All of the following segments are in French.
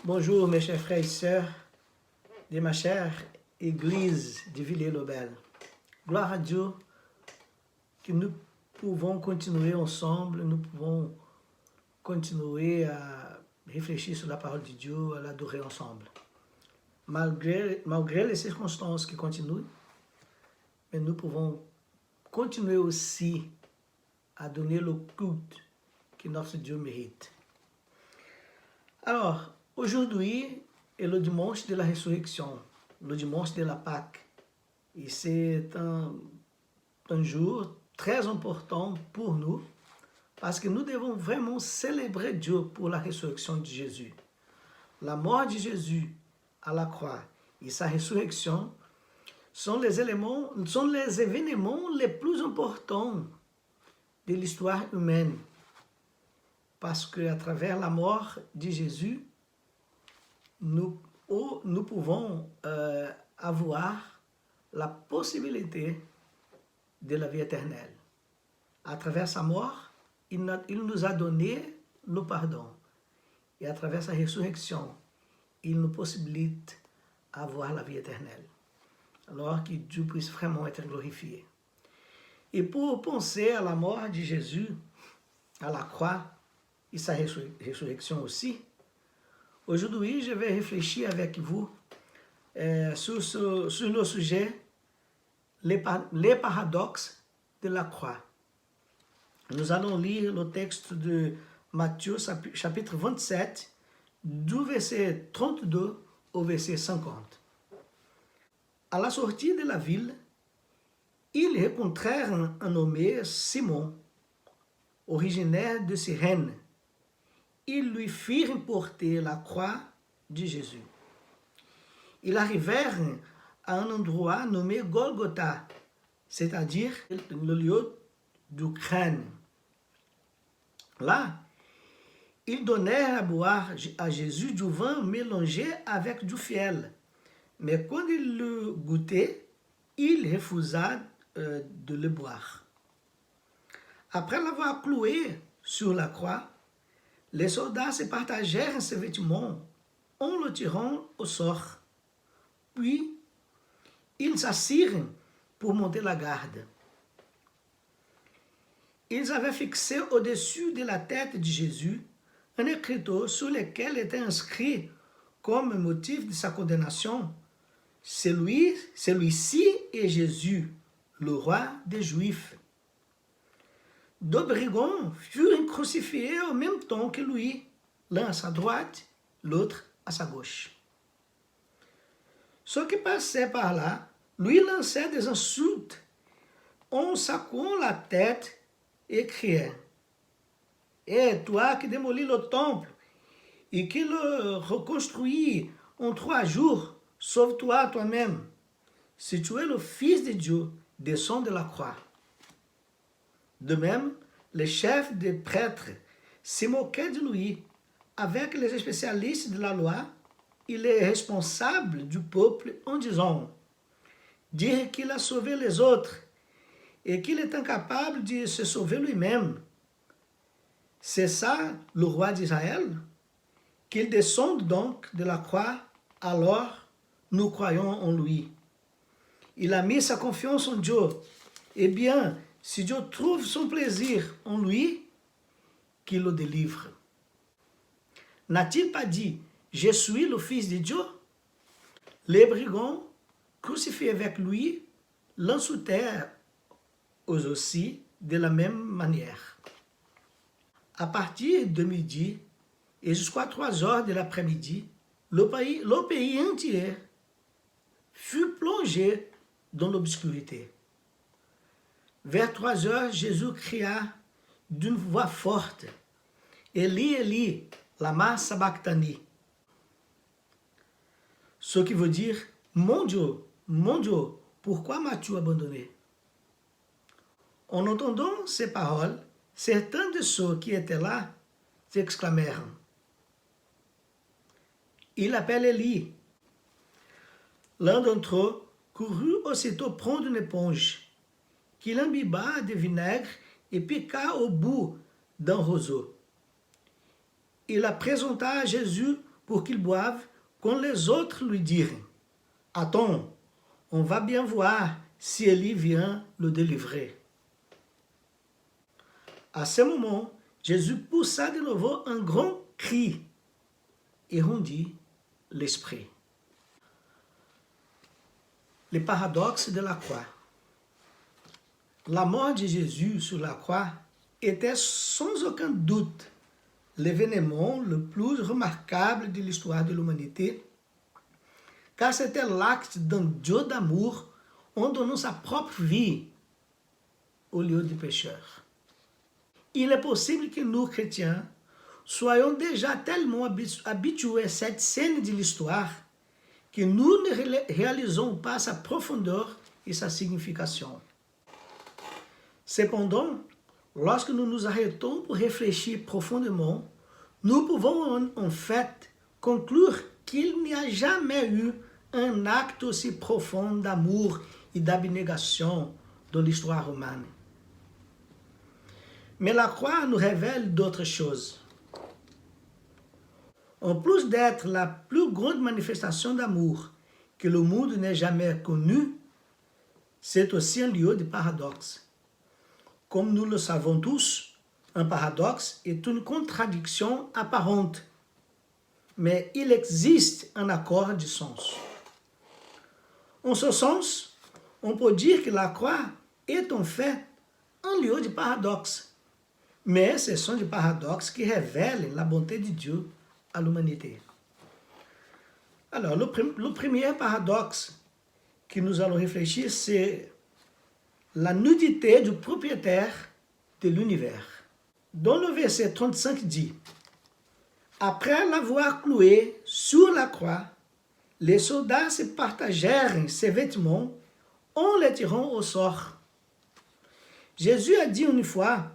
Bonjour mes chers frères et sœurs de ma chère église de Villers-le-Bel. Gloire à Dieu que nous pouvons continuer ensemble, nous pouvons continuer à réfléchir sur la parole de Dieu, à l'adorer ensemble. Malgré les circonstances qui continuent, mais nous pouvons continuer aussi à donner le culte que notre Dieu mérite. Alors, aujourd'hui est le dimanche de la résurrection, le dimanche de la Pâque. Et c'est un jour très important pour nous parce que nous devons vraiment célébrer Dieu pour la résurrection de Jésus. La mort de Jésus à la croix et sa résurrection sont les événements les plus importants de l'histoire humaine. Parce qu'à travers la mort de Jésus, nous pouvons avoir la possibilité de la vie éternelle. À travers sa mort, il nous a donné le pardon. Et à travers sa résurrection, il nous possibilite d'avoir la vie éternelle. Alors que Dieu puisse vraiment être glorifié. Et pour penser à la mort de Jésus, à la croix, et sa résurrection aussi, aujourd'hui, je vais réfléchir avec vous sur le sujet les paradoxes de la croix. Nous allons lire le texte de Matthieu, chapitre 27, du verset 32 au verset 50. À la sortie de la ville, ils rencontrèrent un nommé Simon, originaire de Cyrène. Ils lui firent porter la croix de Jésus. Ils arrivèrent à un endroit nommé Golgotha, c'est-à-dire le lieu du crâne. Là, ils donnèrent à boire à Jésus du vin mélangé avec du fiel. Mais quand il le goûtait, il refusa de le boire. Après l'avoir cloué sur la croix, les soldats se partagèrent ses vêtements en le tirant au sort. Puis, ils s'assirent pour monter la garde. Ils avaient fixé au-dessus de la tête de Jésus un écriteau sur lequel était inscrit comme motif de sa condamnation: celui-ci est Jésus, le roi des Juifs. Deux brigands furent crucifiés en même temps que lui, l'un à sa droite, l'autre à sa gauche. Ceux qui passaient par là lui lançaient des insultes en secouant la tête et criaient: « Et toi qui démolis le temple et qui le reconstruis en 3 jours, sauve-toi toi-même. Si tu es le Fils de Dieu, descends de la croix. » De même, les chefs des prêtres se moquaient de lui avec les spécialistes de la loi et les responsables du peuple en disant: dire qu'il a sauvé les autres et qu'il est incapable de se sauver lui-même. C'est ça le roi d'Israël? Qu'il descende donc de la croix, alors nous croyons en lui. Il a mis sa confiance en Dieu. Eh bien, si Dieu trouve son plaisir en lui, qu'il le délivre. N'a-t-il pas dit: je suis le Fils de Dieu? Les brigands, crucifiés avec lui, l'insultèrent eux aussi de la même manière. À partir de midi et jusqu'à 3 heures de l'après-midi, le pays entier fut plongé dans l'obscurité. Vers 3 heures, Jésus cria d'une voix forte: « Eli, Eli, lama sabachthani » ce qui veut dire: « Mon Dieu, pourquoi m'as-tu abandonné ?» En entendant ces paroles, certains de ceux qui étaient là s'exclamèrent: « Il appelle Élie. » L'un d'entre eux courut aussitôt prendre une éponge, qu'il imbiba de vinaigre et piqua au bout d'un roseau. Il la présenta à Jésus pour qu'il boive quand les autres lui dirent: Attends, on va bien voir si Élie vient le délivrer. À ce moment, Jésus poussa de nouveau un grand cri et rendit l'esprit. Le paradoxe de la croix. La mort de Jésus sur la croix était sans aucun doute l'événement le plus remarquable de l'histoire de l'humanité, car c'était l'acte d'un Dieu d'amour en donnant sa propre vie au lieu du pécheur. Il est possible que nous, chrétiens, soyons déjà tellement habitués à cette scène de l'histoire que nous ne réalisons pas sa profondeur et sa signification. Cependant, lorsque nous nous arrêtons pour réfléchir profondément, nous pouvons en fait conclure qu'il n'y a jamais eu un acte aussi profond d'amour et d'abnégation dans l'histoire humaine. Mais la croix nous révèle d'autres choses. En plus d'être la plus grande manifestation d'amour que le monde n'ait jamais connue, c'est aussi un lieu de paradoxe. Comme nous le savons tous, un paradoxe est une contradiction apparente, mais il existe un accord de sens. En ce sens, on peut dire que la croix est en fait un lieu de paradoxe, mais ce sont des paradoxes qui révèlent la bonté de Dieu à l'humanité. Alors, le premier paradoxe que nous allons réfléchir, c'est la nudité du propriétaire de l'univers. Dans le verset 35 dit: Après l'avoir cloué sur la croix, les soldats se partagèrent ses vêtements en les tirant au sort. Jésus a dit une fois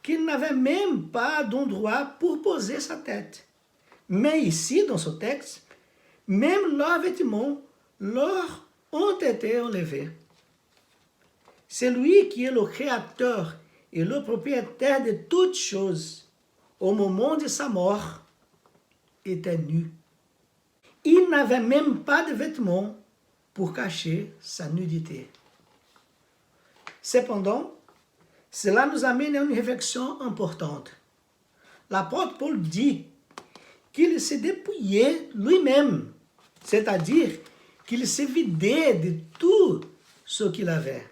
qu'il n'avait même pas d'endroit pour poser sa tête. Mais ici, dans ce texte, même leurs vêtements leur ont été enlevés. C'est lui qui est le créateur et le propriétaire de toutes choses. Au moment de sa mort, était nu. Il n'avait même pas de vêtements pour cacher sa nudité. Cependant, cela nous amène à une réflexion importante. L'apôtre Paul dit qu'il s'est dépouillé lui-même, c'est-à-dire qu'il s'est vidé de tout ce qu'il avait.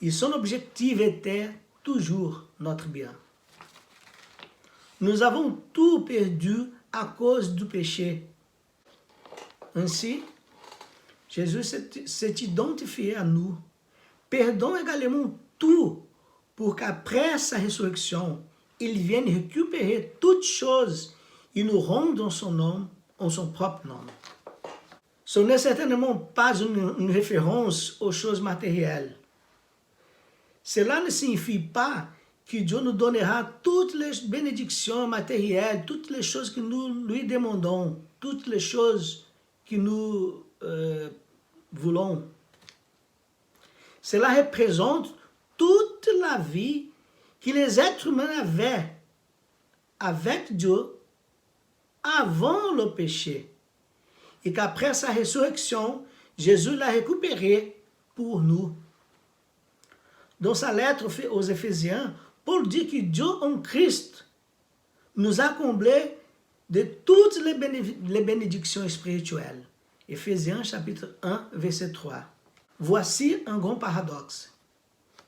Et son objectif était toujours notre bien. Nous avons tout perdu à cause du péché. Ainsi, Jésus s'est identifié à nous. Perdons également tout pour qu'après sa résurrection, il vienne récupérer toutes choses et nous rende en son nom, en son propre nom. Ce n'est certainement pas une référence aux choses matérielles. Cela ne signifie pas que Dieu nous donnera toutes les bénédictions matérielles, toutes les choses que nous lui demandons, toutes les choses que nous voulons. Cela représente toute la vie que les êtres humains avaient avec Dieu avant le péché. Et qu'après sa résurrection, Jésus l'a récupéré pour nous. Dans sa lettre aux Éphésiens, Paul dit que Dieu en Christ nous a comblés de toutes les bénédictions spirituelles. Éphésiens chapitre 1, verset 3. Voici un grand paradoxe.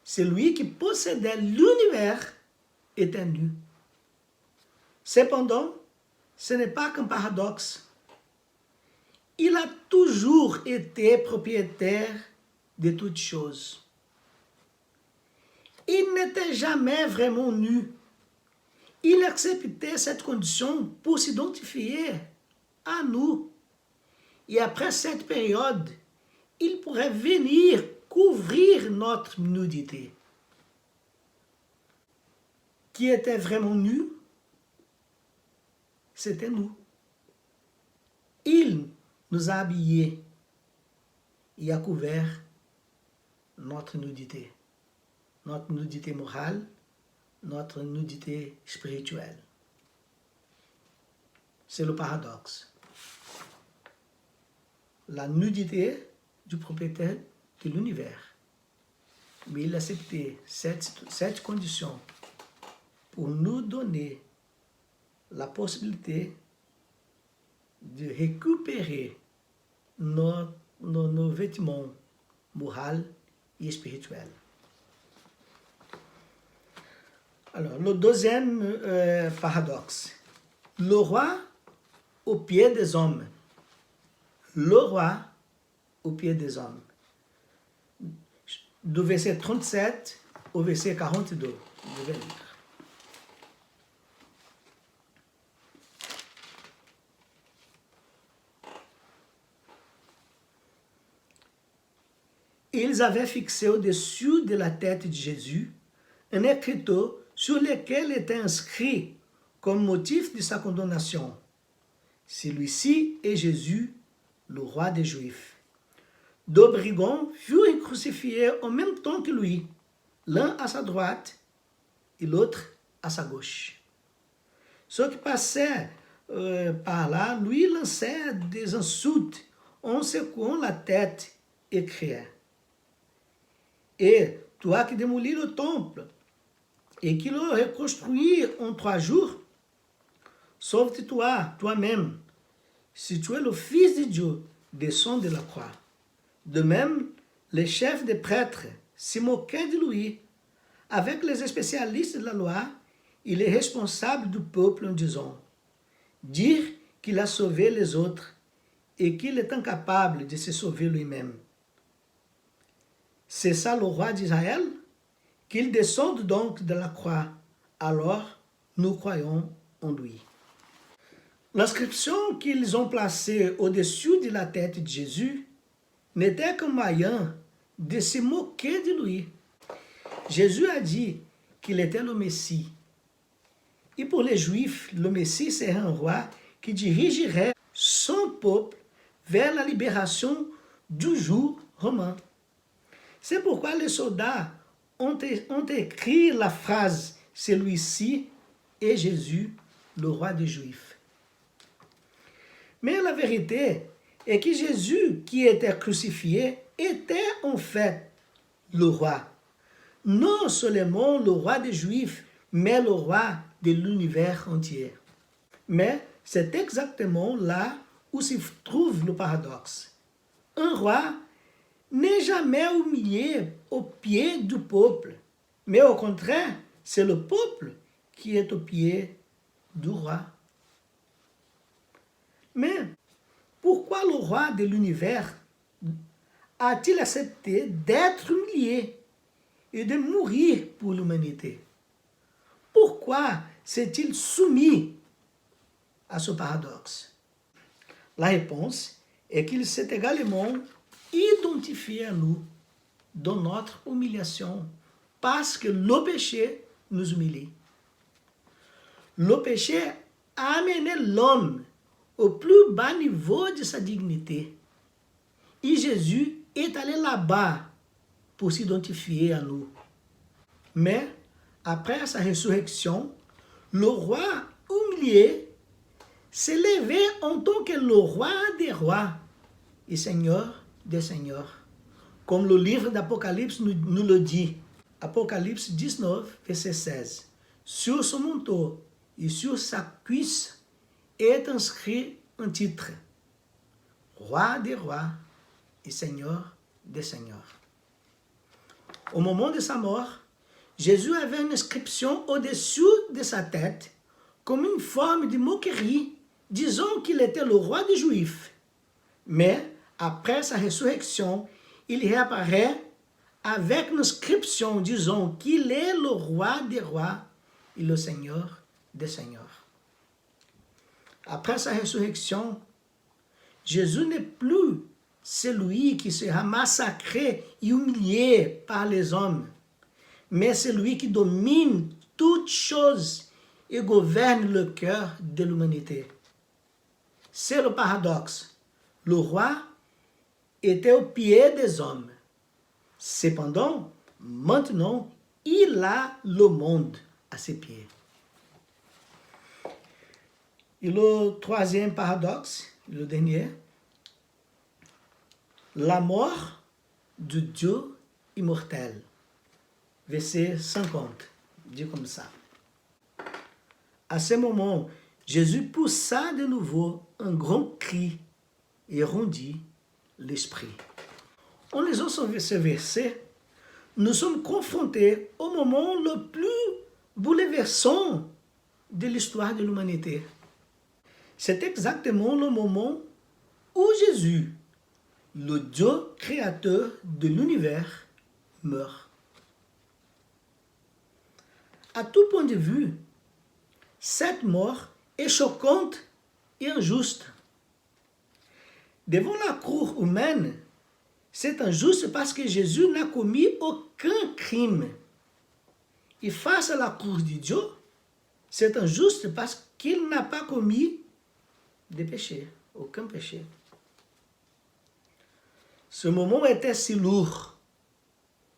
Celui qui possédait l'univers était nu. Cependant, ce n'est pas qu'un paradoxe. Il a toujours été propriétaire de toutes choses. Il n'était jamais vraiment nu. Il acceptait cette condition pour s'identifier à nous. Et après cette période, il pourrait venir couvrir notre nudité. Qui était vraiment nu? C'était nous. Il nous a habillés et a couvert notre nudité morale, notre nudité spirituelle. c'est le paradoxe. La nudité du propriétaire de l'univers. Mais il a accepté cette condition pour nous donner la possibilité de récupérer nos vêtements moraux et spirituels. Alors, le deuxième paradoxe. Le roi au pied des hommes. Le roi au pied des hommes. Du verset 37 au verset 42. Je vais lire. Ils avaient fixé au-dessus de la tête de Jésus un écriteau sur lequel était inscrit comme motif de sa condamnation: celui-ci est Jésus, le roi des Juifs. Deux brigands furent crucifiés en même temps que lui, l'un à sa droite et l'autre à sa gauche. Ceux qui passaient par là lui lançaient des insultes en secouant la tête et criaient: Et toi qui démolis le temple et qui le reconstruis en 3 jours, sauve-toi toi-même. Si tu es le Fils de Dieu, descends de la croix. De même, les chefs des prêtres se moquaient de lui. Avec les spécialistes de la loi, il est responsable du peuple en disant: dire qu'il a sauvé les autres et qu'il est incapable de se sauver lui-même. C'est ça le roi d'Israël? Qu'il descende donc de la croix, alors nous croyons en lui. L'inscription qu'ils ont placée au-dessus de la tête de Jésus n'était qu'un moyen de se moquer de lui. Jésus a dit qu'il était le Messie. Et pour les Juifs, le Messie serait un roi qui dirigerait son peuple vers la libération du joug romain. C'est pourquoi les soldats ont écrit la phrase « Celui-ci est Jésus, le roi des Juifs ». Mais la vérité est que Jésus, qui était crucifié, était en fait le roi. Non seulement le roi des Juifs, mais le roi de l'univers entier. Mais c'est exactement là où se trouve le paradoxe. Un roi n'est jamais humilié au pied du peuple, mais au contraire, c'est le peuple qui est au pied du roi. Mais pourquoi le roi de l'univers a-t-il accepté d'être humilié et de mourir pour l'humanité? Pourquoi s'est-il soumis à ce paradoxe? La réponse est qu'il s'est également identifié à nous dans notre humiliation parce que le péché nous humilie. Le péché a amené l'homme au plus bas niveau de sa dignité. Et Jésus est allé là-bas pour s'identifier à nous. Mais après sa résurrection, le roi humilié s'est levé en tant que le roi des rois et seigneur des seigneurs. Comme le livre d'Apocalypse nous le dit. Apocalypse 19, verset 16. Sur son manteau et sur sa cuisse est inscrit un titre: Roi des rois et Seigneur des seigneurs. Au moment de sa mort, Jésus avait une inscription au-dessus de sa tête, comme une forme de moquerie, disant qu'il était le roi des Juifs. Mais après sa résurrection, il réapparaît avec une inscription disant qu'il est le roi des rois et le Seigneur des seigneurs. Après sa résurrection, Jésus n'est plus celui qui sera massacré et humilié par les hommes, mais celui qui domine toutes choses et gouverne le cœur de l'humanité. C'est le paradoxe. Le roi était au pied des hommes. Cependant, maintenant, il a le monde à ses pieds. Et le troisième paradoxe, le dernier, la mort de Dieu immortel. Verset 50, dit comme ça. À ce moment, Jésus poussa de nouveau un grand cri et rendit l'esprit. En lisant ce verset, nous sommes confrontés au moment le plus bouleversant de l'histoire de l'humanité. C'est exactement le moment où Jésus, le Dieu créateur de l'univers, meurt. À tout point de vue, cette mort est choquante et injuste. Devant la cour humaine, c'est injuste parce que Jésus n'a commis aucun crime. Et face à la cour de Dieu, c'est injuste parce qu'il n'a pas commis de péché, aucun péché. Ce moment était si lourd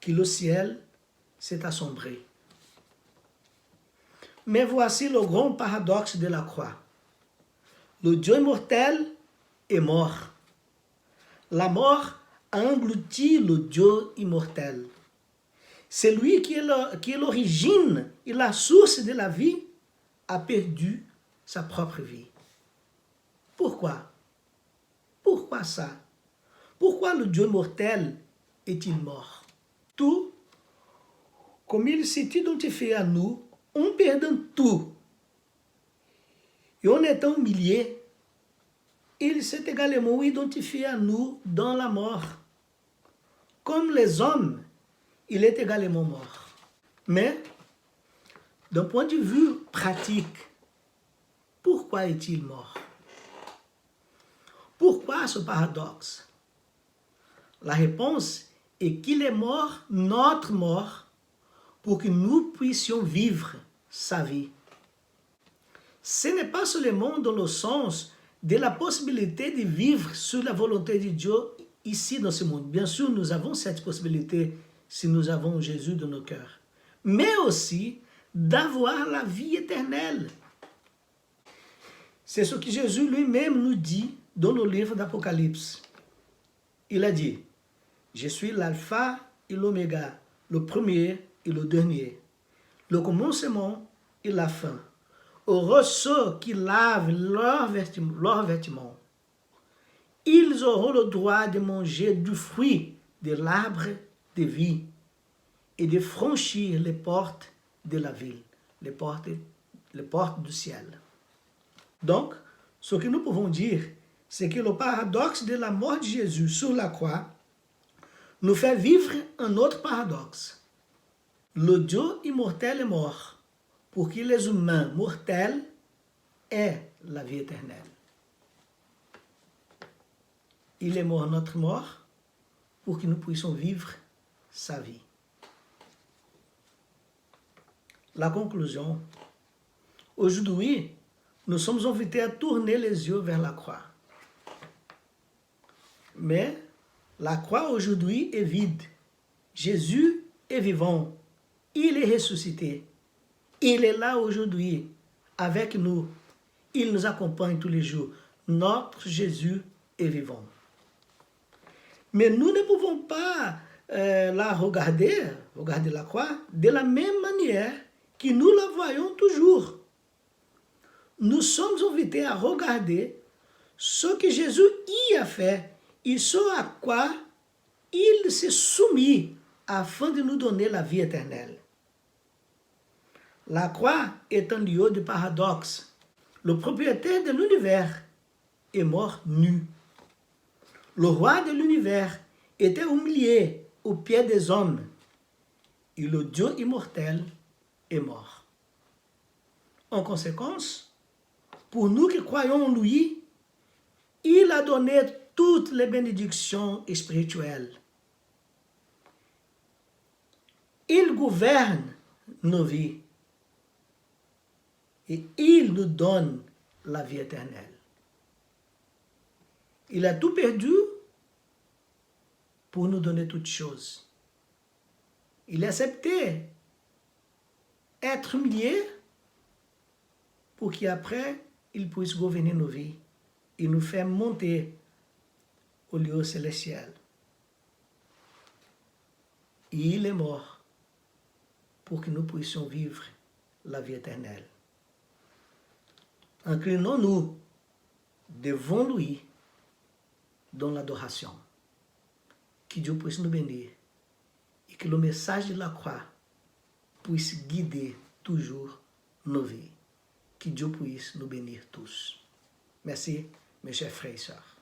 que le ciel s'est assombré. Mais voici le grand paradoxe de la croix. Le Dieu immortel est mort. La mort a englouti le Dieu immortel. C'est lui qui est l'origine et la source de la vie, a perdu sa propre vie. Pourquoi? Pourquoi ça? Pourquoi le Dieu mortel est-il mort? Tout, comme il s'est identifié à nous, en perdant tout et en étant humilié, il s'est également identifié à nous dans la mort. Comme les hommes, il est également mort. Mais, d'un point de vue pratique, pourquoi est-il mort? Pourquoi ce paradoxe? La réponse est qu'il est mort, notre mort, pour que nous puissions vivre sa vie. Ce n'est pas seulement dans le sens de la possibilité de vivre sous la volonté de Dieu ici dans ce monde. Bien sûr, nous avons cette possibilité si nous avons Jésus dans nos cœurs. Mais aussi d'avoir la vie éternelle. C'est ce que Jésus lui-même nous dit dans le livre d'Apocalypse. Il a dit, « Je suis l'alpha et l'oméga, le premier et le dernier, le commencement et la fin. Heureux ceux qui lavent leurs vêtements. Ils auront le droit de manger du fruit de l'arbre de vie et de franchir les portes de la ville, les portes du ciel. » Donc, ce que nous pouvons dire, c'est que le paradoxe de la mort de Jésus sur la croix nous fait vivre un autre paradoxe. Le Dieu immortel est mort pour que les humains mortels aient la vie éternelle. Il est mort notre mort pour que nous puissions vivre sa vie. La conclusion. Aujourd'hui, nous sommes invités à tourner les yeux vers la croix. Mais la croix aujourd'hui est vide. Jésus est vivant. Il est ressuscité. Il est là aujourd'hui avec nous. Il nous accompagne tous les jours. Notre Jésus est vivant. Mais nous ne pouvons pas la regarder la croix, de la même manière que nous la voyons toujours. Nous sommes invités à regarder ce que Jésus y a fait et ce à quoi il s'est soumis afin de nous donner la vie éternelle. La croix est un lieu de paradoxe. Le propriétaire de l'univers est mort nu. Le roi de l'univers était humilié aux pieds des hommes et le Dieu immortel est mort. En conséquence, pour nous qui croyons en lui, il a donné toutes les bénédictions spirituelles. Il gouverne nos vies et il nous donne la vie éternelle. Il a tout perdu pour nous donner toutes choses. Il a accepté être humilié pour qu'après il puisse gouverner nos vies et nous faire monter au lieu célestial. Et il est mort pour que nous puissions vivre la vie éternelle. Inclinons-nous devant lui dans l'adoration. Que Dieu puisse nous bénir et que le message de la croix puisse guider toujours nos vies. Que Dieu puisse nous bénir tous. Merci, mes chers frères et sœurs.